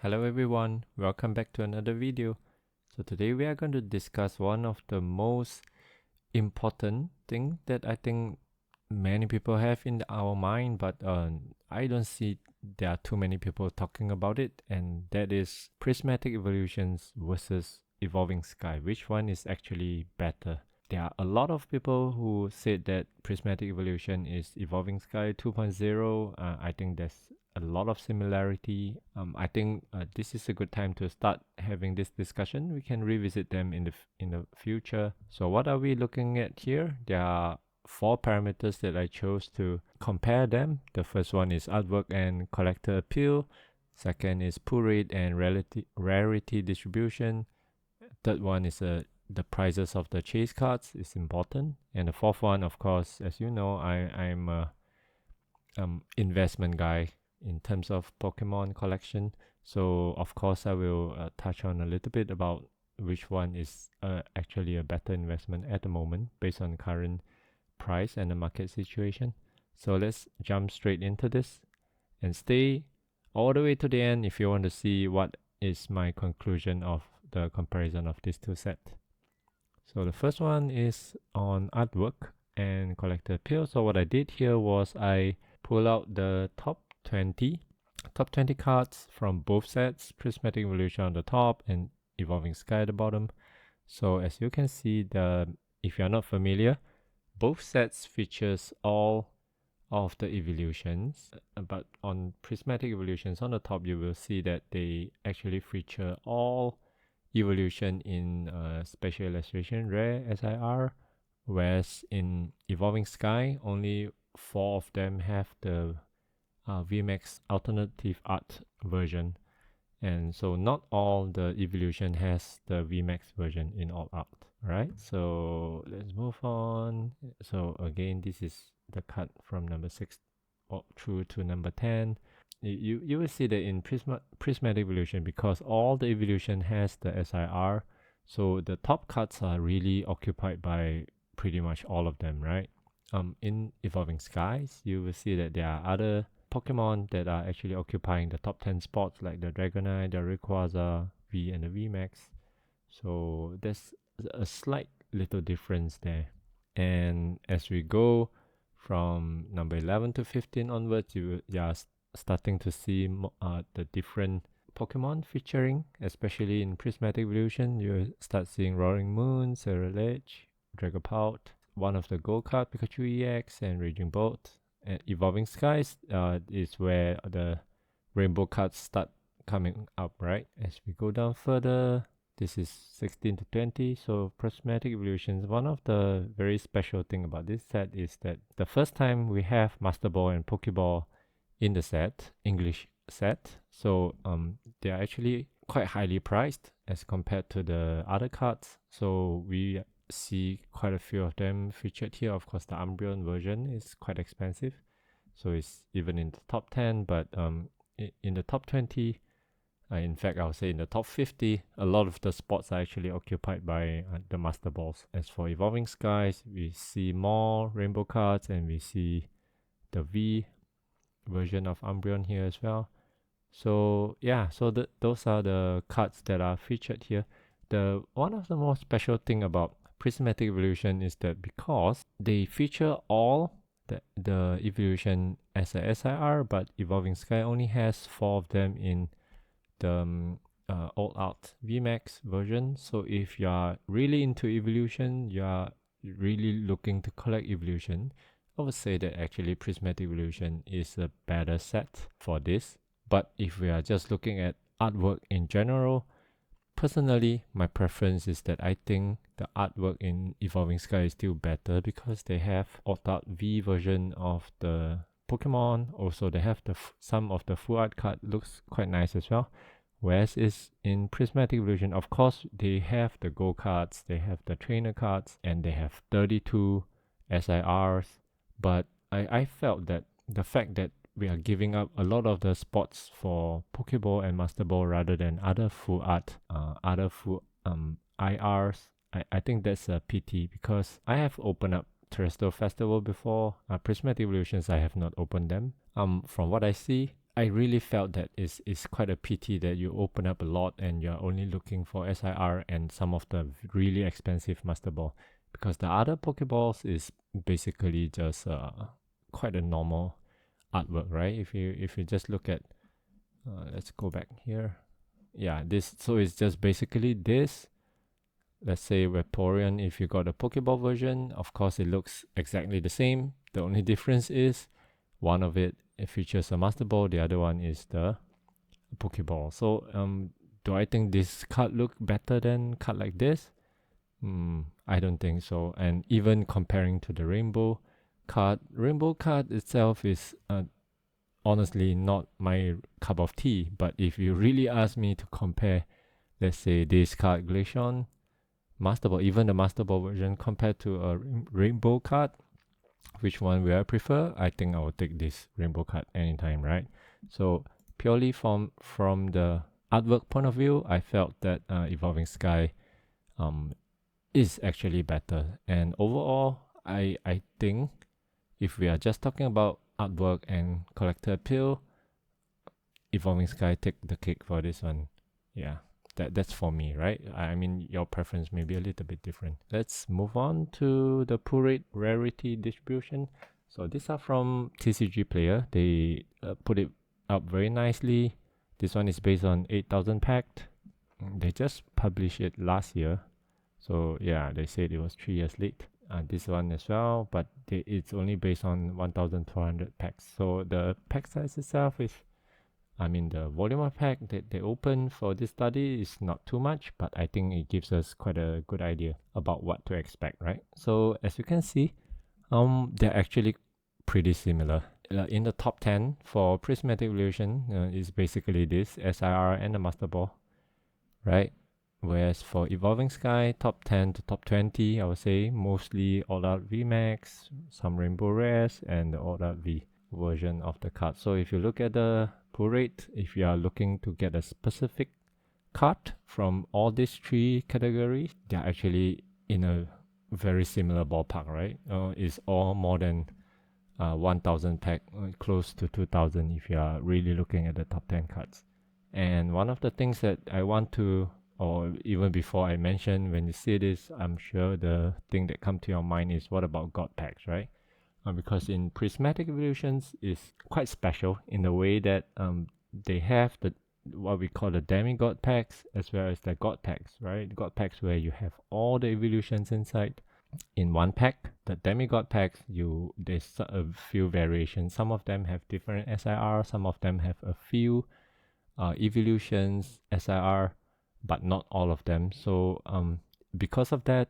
Hello everyone, welcome back to another video. So today we are going to discuss one of the most important thing that I think many people have in our mind, but I don't see there are too many people talking about it, and that is Prismatic Evolutions versus Evolving Sky. Which one is actually better? There are a lot of people who said that Prismatic Evolution is Evolving Sky 2.0. I think there's a lot of similarity. I think this is a good time to start having this discussion. We can revisit them in the future. So what are we looking at here? There are 4 parameters that I chose to compare them. The first one is artwork and collector appeal. Second is pull rate and rarity distribution. Third one is the prices of the chase cards is important. And the fourth one, of course, as you know, I'm a investment guy in terms of Pokemon collection. So of course I will touch on a little bit about which one is actually a better investment at the moment based on current price and the market situation. So let's jump straight into this and stay all the way to the end if you want to see what is my conclusion of the comparison of these two sets. So the first one is on artwork and collector appeal. So what I did here was I pull out the top 20 cards from both sets, Prismatic Evolution on the top and Evolving Sky at the bottom. So as you can see, if you're not familiar, both sets features all of the evolutions, but on Prismatic Evolutions on the top, you will see that they actually feature all evolution in special illustration rare SIR, whereas in Evolving Sky only 4 of them have the VMAX alternative art version, and so not all the evolution has the VMAX version in all art. Right, so let's move on. So again, this is the cut from number 6 through to number 10. You will see that in Prismatic Evolution, because all the evolution has the SIR, so the top cuts are really occupied by pretty much all of them, right? In Evolving Skies, you will see that there are other Pokemon that are actually occupying the top 10 spots, like the Dragonite, the Rayquaza, V and the VMAX. So there's a slight little difference there. And as we go from number 11 to 15 onwards, you are starting to see the different Pokemon featuring, especially in Prismatic Evolution. You start seeing Roaring Moon, Cerulege, Dragapult, one of the Gold card, Pikachu EX, and Raging Bolt. And Evolving Skies is where the Rainbow cards start coming up, right? As we go down further, this is 16 to 20. So Prismatic Evolutions, one of the very special thing about this set is that the first time we have Masterball and Pokeball in the set, English set. So they are actually quite highly priced as compared to the other cards. So we see quite a few of them featured here. Of course, the Umbreon version is quite expensive, so it's even in the top 10, but in the top 20, in fact, I would say in the top 50, a lot of the spots are actually occupied by the Master Balls. As for Evolving Skies, we see more Rainbow cards, and we see the V version of Umbreon here as well. So yeah, so those are the cards that are featured here. One of the most special thing about Prismatic Evolution is that because they feature all the evolution as a SIR, but Evolving Sky only has 4 of them in the all out VMAX version. So if you are really into evolution, you are really looking to collect evolution, I would say that actually Prismatic Evolution is a better set for this. But if we are just looking at artwork in general, personally, my preference is that I think the artwork in Evolving Sky is still better because they have alt-out V version of the Pokemon. Also, they have some of the full art card looks quite nice as well. Whereas is in Prismatic Evolution, of course, they have the Go cards, they have the trainer cards, and they have 32 SIRs. But I felt that the fact that we are giving up a lot of the spots for Pokeball and Master Ball rather than other full art, other full IRs. I think that's a pity because I have opened up Terrestrial Festival before. Prismatic Evolutions, I have not opened them. From what I see, I really felt that it's quite a pity that you open up a lot and you're only looking for SIR and some of the really expensive Master Ball, because the other Pokeballs is basically just quite a normal artwork, right? If you just look at, let's go back here. Yeah, this, so it's just basically this. Let's say Vaporeon, if you got a Pokeball version, of course it looks exactly the same. The only difference is one of it features a Master Ball, the other one is the Pokeball. So do I think this card look better than card like this? I don't think so. And even comparing to the Rainbow card itself is honestly not my cup of tea. But if you really ask me to compare, let's say this card Glaceon, Master Ball, even the Master Ball version compared to a Rainbow card, which one will I prefer? I think I will take this Rainbow card anytime, right? So purely from the artwork point of view, I felt that Evolving Sky is actually better. And overall, I think if we are just talking about artwork and collector appeal, Evolving Sky take the cake for this one. Yeah, that's for me, right? I mean, your preference may be a little bit different. Let's move on to the pull rate rarity distribution. So these are from TCG Player. They put it up very nicely. This one is based on 8,000 packed. They just published it last year. So yeah, they said it was 3 years late. This one as well, but it's only based on 1,400 packs. So the pack size itself is, I mean, the volume of pack that they open for this study is not too much, but I think it gives us quite a good idea about what to expect, right? So as you can see, they're actually pretty similar. In the top 10 for Prismatic Evolution is basically this SIR and the Master Ball, right? Whereas for Evolving Sky, top 10 to top 20, I would say mostly All Out VMAX, some Rainbow Rares, and the All Out V version of the card. So if you look at the pull rate, if you are looking to get a specific card from all these three categories, they're actually in a very similar ballpark, right? It's all more than 1,000 pack, close to 2,000 if you are really looking at the top 10 cards. And one of the things that I want to, or even before I mention, when you see this, I'm sure the thing that comes to your mind is, what about God packs, right? Because in Prismatic Evolutions is quite special in the way that they have the what we call the demigod packs as well as the god packs, right? God packs where you have all the evolutions inside in one pack. The demigod packs, there's a few variations. Some of them have different SIR, some of them have a few evolutions SIR, but not all of them. So because of that,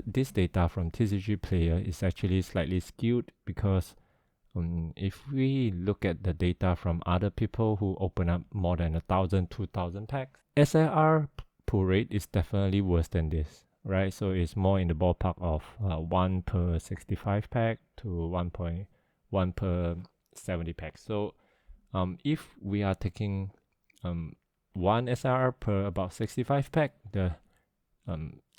this data from TCG Player is actually slightly skewed, because if we look at the data from other people who open up more than 1,000, 2,000 packs, SIR pull rate is definitely worse than this, right? So it's more in the ballpark of 1 per 65 pack to 1.1 per 70 packs. So if we are taking 1 SIR per about 65 pack, the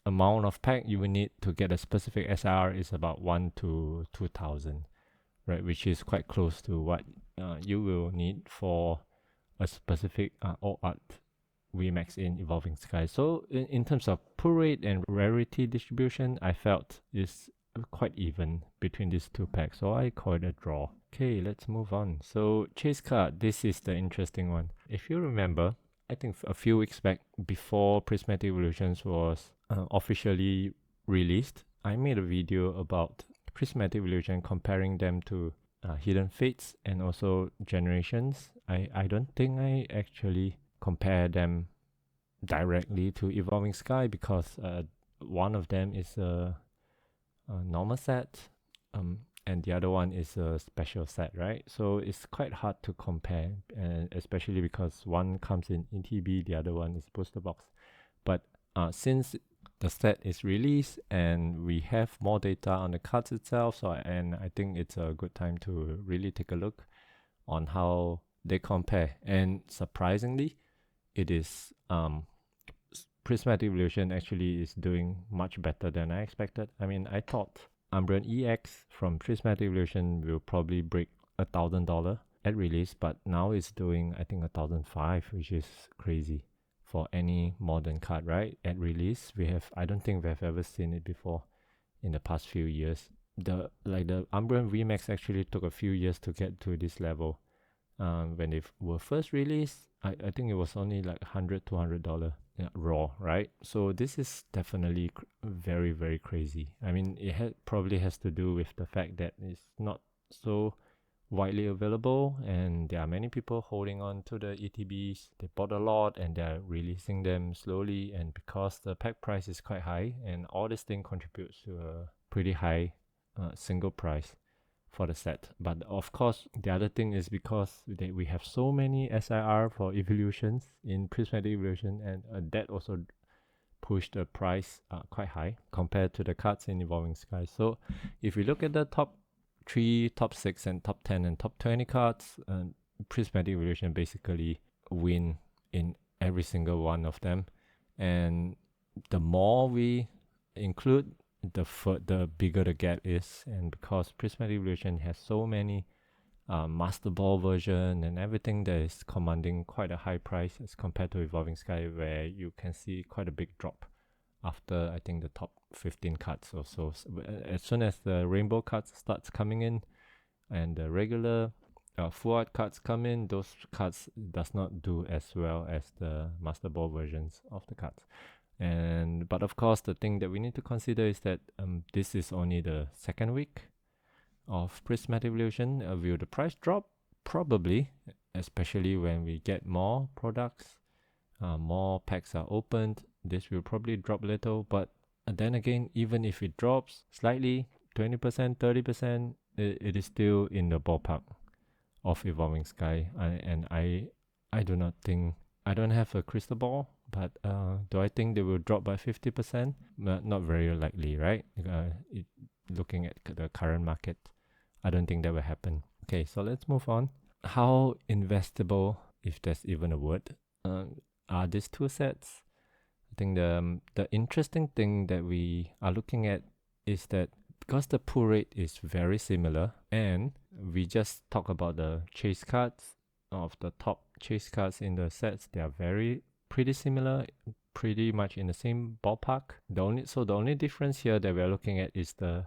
amount of pack you will need to get a specific SIR is about 1 to 2,000, right? Which is quite close to what you will need for a specific All Art VMAX in Evolving Sky. So in terms of pull rate and rarity distribution, I felt is quite even between these two packs. So I call it a draw. Okay, let's move on. So chase card, this is the interesting one. If you remember, I think a few weeks back, before Prismatic Evolutions was officially released, I made a video about Prismatic Evolution, comparing them to Hidden Fates and also Generations. I don't think I actually compare them directly to Evolving Sky, because one of them is a normal set and the other one is a special set, right? So it's quite hard to compare, and especially because one comes in ETB, the other one is booster box. But since the set is released and we have more data on the cards itself, and I think it's a good time to really take a look on how they compare. And surprisingly, it is Prismatic Evolution actually is doing much better than I expected. I mean, I thought Umbreon EX from Prismatic Evolution will probably break $1,000 at release, but now it's doing I think 1,005, which is crazy for any modern card, right? At release, I don't think we have ever seen it before in the past few years. The Umbreon VMAX actually took a few years to get to this level. When they were first released, I think it was only like $100, $200 raw, right? So this is definitely very, very crazy. I mean, it probably has to do with the fact that it's not so widely available, and there are many people holding on to the ETBs. They bought a lot and they're releasing them slowly, and because the pack price is quite high, and all this thing contributes to a pretty high single price for the set. But of course, the other thing is because we have so many SIR for evolutions in Prismatic Evolution, and that also pushed the price quite high compared to the cards in Evolving Skies. So if we look at the top 3, top 6, and top 10 and top 20 cards, Prismatic Evolution basically win in every single one of them. And the more we include, the bigger the gap is. And because Prismatic Evolution has so many Masterball version and everything that is commanding quite a high price as compared to Evolving Sky, where you can see quite a big drop after I think the top 15 cards or so. As soon as the rainbow cards starts coming in and the regular full art cards come in, those cards does not do as well as the Masterball versions of the cards. But of course, the thing that we need to consider is that this is only the second week of Prismatic Evolution. Will the price drop? Probably, especially when we get more products, more packs are opened. This will probably drop a little, but then again, even if it drops slightly, 20%, 30%, it is still in the ballpark of Evolving Sky. I do not think, I don't have a crystal ball, but do I think they will drop by 50%? Not very likely, right? Looking at the current market, I don't think that will happen. Okay, so let's move on. How investable, if there's even a word, are these two sets? I think the interesting thing that we are looking at is that because the pull rate is very similar, and we just talk about the chase cards of the top chase cards in the sets, they are pretty similar, pretty much in the same ballpark. The only difference here that we are looking at is the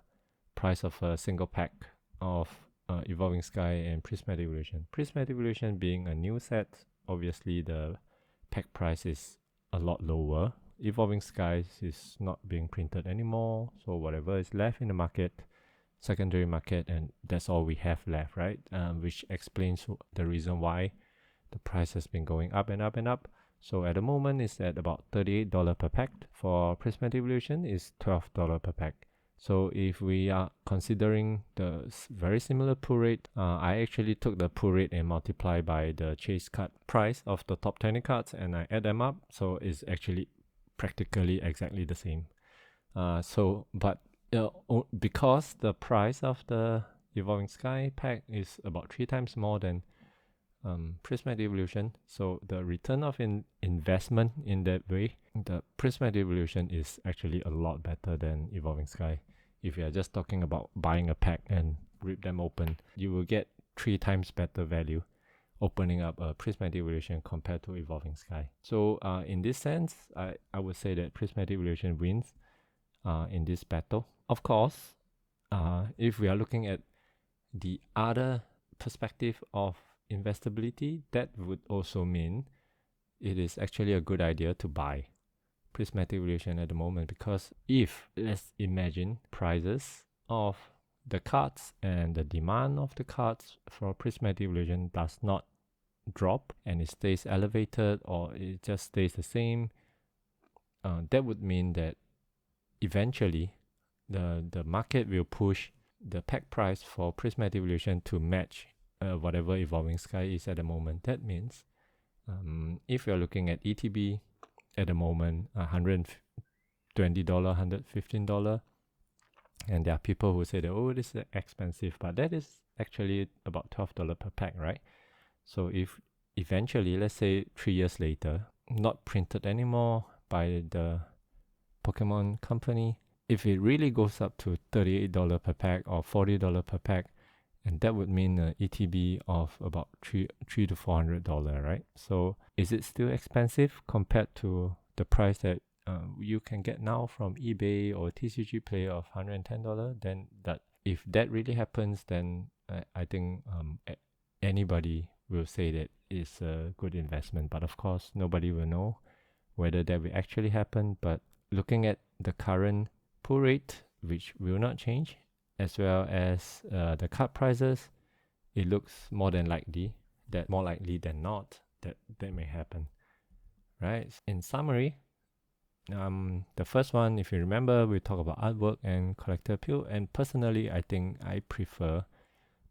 price of a single pack of Evolving Sky and Prismatic Evolution. Prismatic Evolution being a new set, obviously the pack price is a lot lower. Evolving Skies is not being printed anymore, so whatever is left in the market, secondary market, and that's all we have left, right? Which explains the reason why the price has been going up and up and up. So at the moment it's at about $38 per pack. For Prismatic Evolution is $12 per pack. So if we are considering the very similar pull rate, I actually took the pull rate and multiply by the chase card price of the top 20 cards, and I add them up. So it's actually practically exactly the same. Because the price of the Evolving Sky pack is about 3 times more than Prismatic Evolution, so the return of investment in that way, the Prismatic Evolution is actually a lot better than Evolving Sky. If you are just talking about buying a pack and rip them open, you will get 3 times better value opening up a Prismatic Evolution compared to Evolving Sky. So in this sense, I would say that Prismatic Evolution wins in this battle. Of course, if we are looking at the other perspective of Investibility, that would also mean it is actually a good idea to buy Prismatic Evolution at the moment, because if, let's imagine, prices of the cards and the demand of the cards for Prismatic Evolution does not drop and it stays elevated, or it just stays the same, that would mean that eventually the market will push the pack price for Prismatic Evolution to match whatever Evolving Sky is at the moment. That means if you're looking at ETB at the moment, $120, $115, and there are people who say that, oh, this is expensive, but that is actually about $12 per pack, right? So if eventually, let's say 3 years later, not printed anymore by the Pokemon company, if it really goes up to $38 per pack or $40 per pack, and that would mean an ETB of about $300 to $400, right? So is it still expensive compared to the price that you can get now from eBay or TCG Play of $110? Then that, if that really happens, then I think anybody will say that it's a good investment. But of course, nobody will know whether that will actually happen. But looking at the current pull rate, which will not change, as well as the card prices, it looks more than likely that more likely than not that may happen, right? In summary, the first one, if you remember, we talk about artwork and collector appeal, and personally, I think I prefer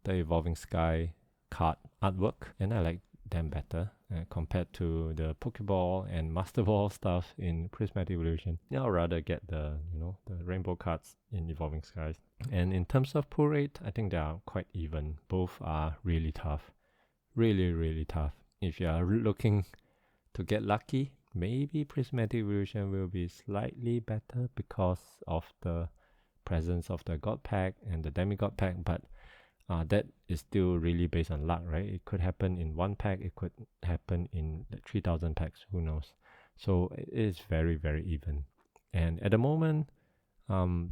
the Evolving Sky card artwork, and I like them better compared to the Pokeball and Masterball stuff in Prismatic Evolution. I'd rather get the the rainbow cards in Evolving Skies. And in terms of pull rate, I think they are quite even. Both are really tough, really tough. If you are looking to get lucky, maybe Prismatic Evolution will be slightly better because of the presence of the God Pack and the Demigod Pack, but that is still really based on luck, right? It could happen in one pack, it could happen in 3,000 packs, who knows? So it is very even. And at the moment,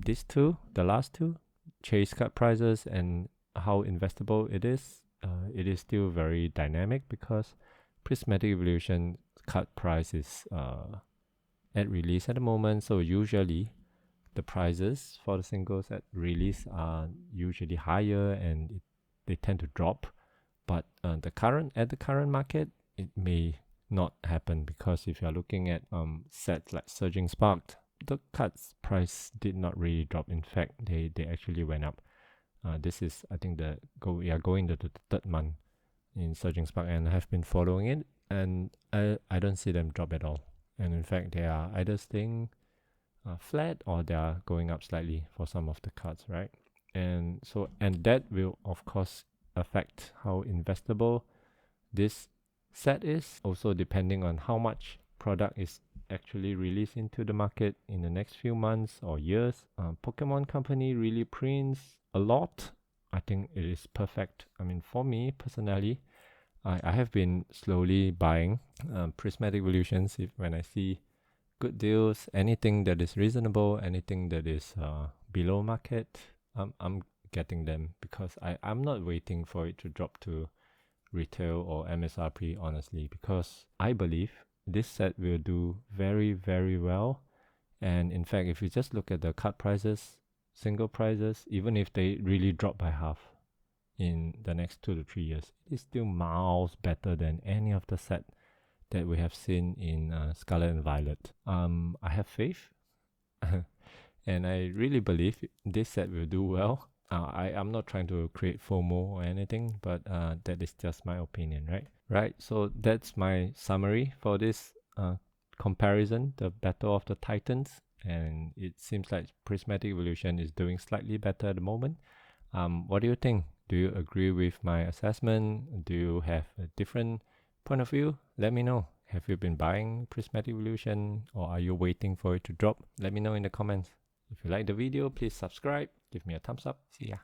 these two, the last two, chase card prices and how investable it is still very dynamic because Prismatic Evolution card price is at release at the moment. So usually the prices for the singles at release are usually higher and they tend to drop. But at the current market, it may not happen because if you are looking at sets like Surging Spark, the cards price did not really drop. In fact, they actually went up. This is, I think, we are going to the third month in Surging Spark, and I have been following it, and I don't see them drop at all. And in fact, they are either staying flat or they are going up slightly for some of the cards, right? And that will of course affect how investable this set is, also depending on how much product is actually released into the market in the next few months or years. Pokemon company really prints a lot. I think it is perfect. I mean, for me personally, I have been slowly buying Prismatic Evolutions when I see good deals, anything that is reasonable, anything that is below market, I'm getting them because I'm not waiting for it to drop to retail or MSRP, honestly, because I believe this set will do very well. And in fact, if you just look at the card prices, single prices, even if they really drop by half in the next 2 to 3 years, it is still miles better than any of the set that we have seen in Scarlet and Violet. I have faith and I really believe this set will do well. I'm not trying to create FOMO or anything, but that is just my opinion, right? Right, so that's my summary for this comparison, the Battle of the Titans, and it seems like Prismatic Evolution is doing slightly better at the moment. What do you think? Do you agree with my assessment? Do you have a different point of view? Let me know. Have you been buying Prismatic Evolution or are you waiting for it to drop? Let me know in the comments. If you like the video, please subscribe, give me a thumbs up. See ya.